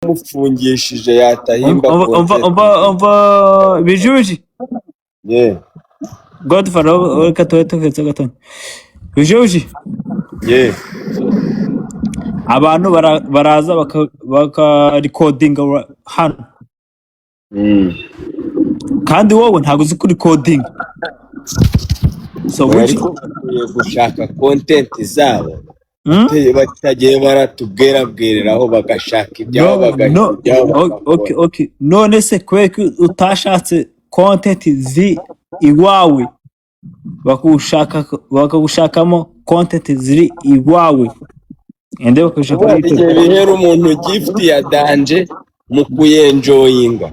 mufungishije yatahimba bijuji Godfather reka tuwe tuvetse gatonya bijuji abantu baraza bakarikodinga hano kandi wowe ntabwo uzi kurikodinga so ariko gushaka content zabo batagiye baratubwerabwereraho bagashaka ibyabo okay none se kubera ko utashatse content iwawe bakagushakamo content ziri iwawe ende bakashaka bihera umuntu gift ya danje mu kuyenjoyinga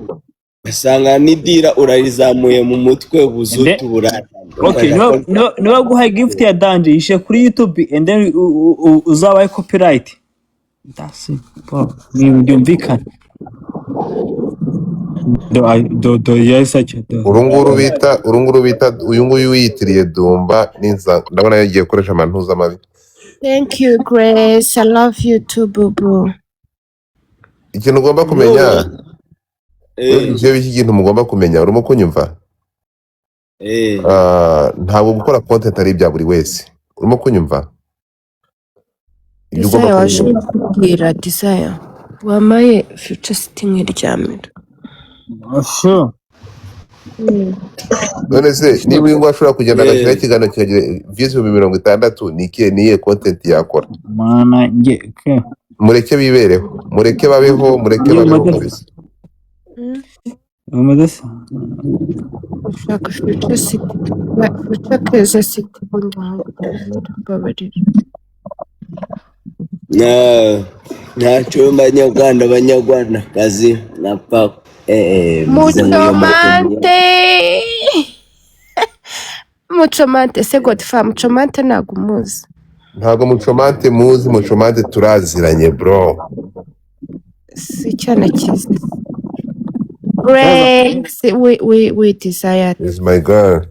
asanga nidira urarizamuye mu mutwe buzutu burata okay no guha gift ya danje ishe kuri YouTube and then uzabaye copyright that's it byumvikana urunguru bita uyu nguyu wiyitiriye Dumba n'inza ndabona yagiye gukoresha amantuza mabi. Thank you Grace, I love you too bubu. Ikintu ugomba kumenya ibyo biki kintu mugomba kumenya urimo kunyumva ntabwo gukora content ari ibya buri wese urimo kunyumva ibyo ugomba kubwira Desire wamaye future sitting iryamira none se niba uyu ngo ashobora kugenda agashyira ikiganiro kikagira views 60 niye content yakora mana nge mureke bibereho mureke babeho Umudasa ushaka future sitting babarira ntacyo abanyarwanda kazi na papa Muchomante se Godfather Muchomante ntago umuzi ntago Muchomante muzi Muchomante turaziranye bro si cyane cyiza Grace we Desire is my girl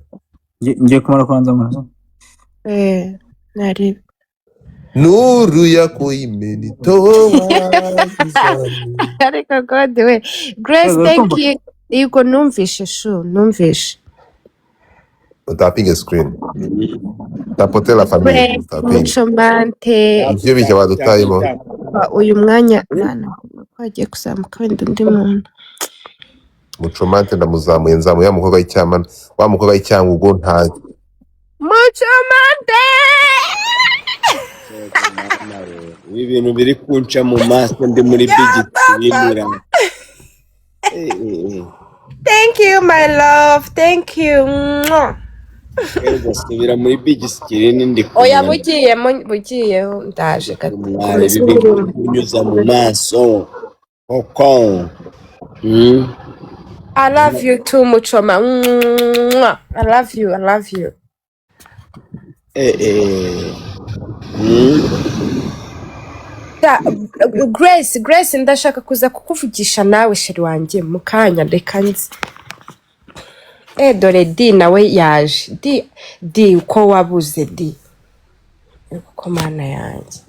ngiye kumara kwanza murazo nari nuru yako imenitoa ariko God we Grace thank you iko numvishe tapping a screen tapote la famille Muchomante ivyo bijya badutayimo uyu mwanya kwagiye kuzamuka wenda undi muntu Muchomante ndamuzamuye nzamuye umukobwa w'icyamana wa mukobwa w'icyangugo nta Muchomante ibintu biri kunca mu maso ndi muri bigitira Thank you my love thank you Subira muri bigisikiri ndi oya bugiyeho ndaje kunyuza mu maso koko I love you too Muchoma I love you Grace ndashaka kuza kukuvugisha nawe sheri wanjye mukanya reka nzi dore di nawe yaje di uko wabuze di uko mana yanjye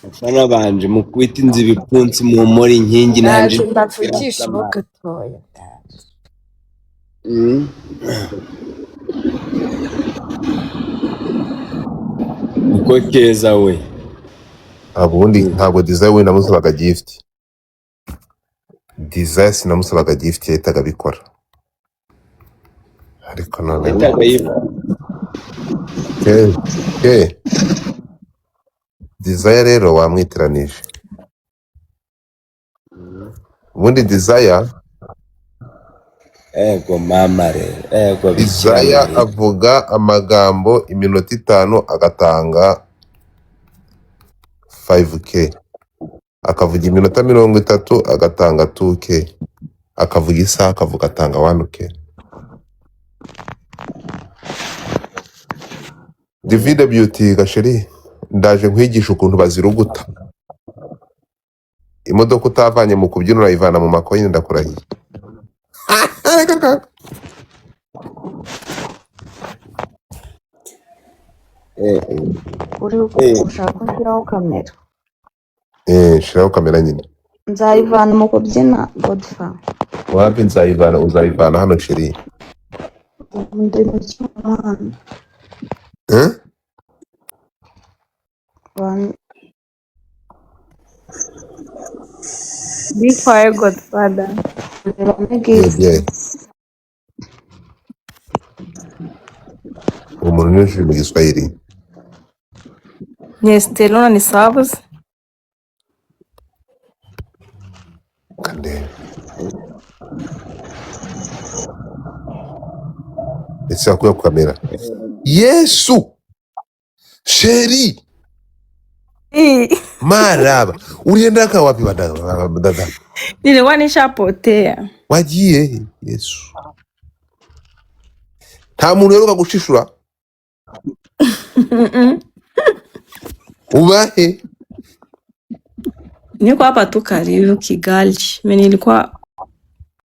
afana banje mu kwita inzi bipfunsi mu mori inkingi nanje ndavugisha gatoya uko keza we abundi ntabwo Desire we namusabaga gift Desire sinamusabaga gift yahitaga bikora ariko none Desire rero wamwitiranije ubundi Desire mama rero Desire avuga amagambo iminota 5 agatanga 5k akavuga iminota 30 agatanga 2k akavuga isaha akavuga atanga 1k David Beauty gasheri ndaje nkwigisha ukuntu baziruguta imodoka utavanye mu kubyina urayivana mu makoyi ndakurahiye uri ushaka gushyiraho kamera shiraho kamera nyine nzayivana mu kubyina Godfa. wapi uzayivana hano sheri Ndi mu cyumwana. Be quiet, Godfather. yeah. Umuntu nyinshi mu Giswahili Nestelona ni sabuze. kande ese akuya ku kamera Yesu sheri maraba ulienda ka wapi dada Nilikuwa nishapotea. wagiye Yesu nta muntu yeruka gushishura ubahe Niko hapa tu karibu Kigali. Mimi nilikuwa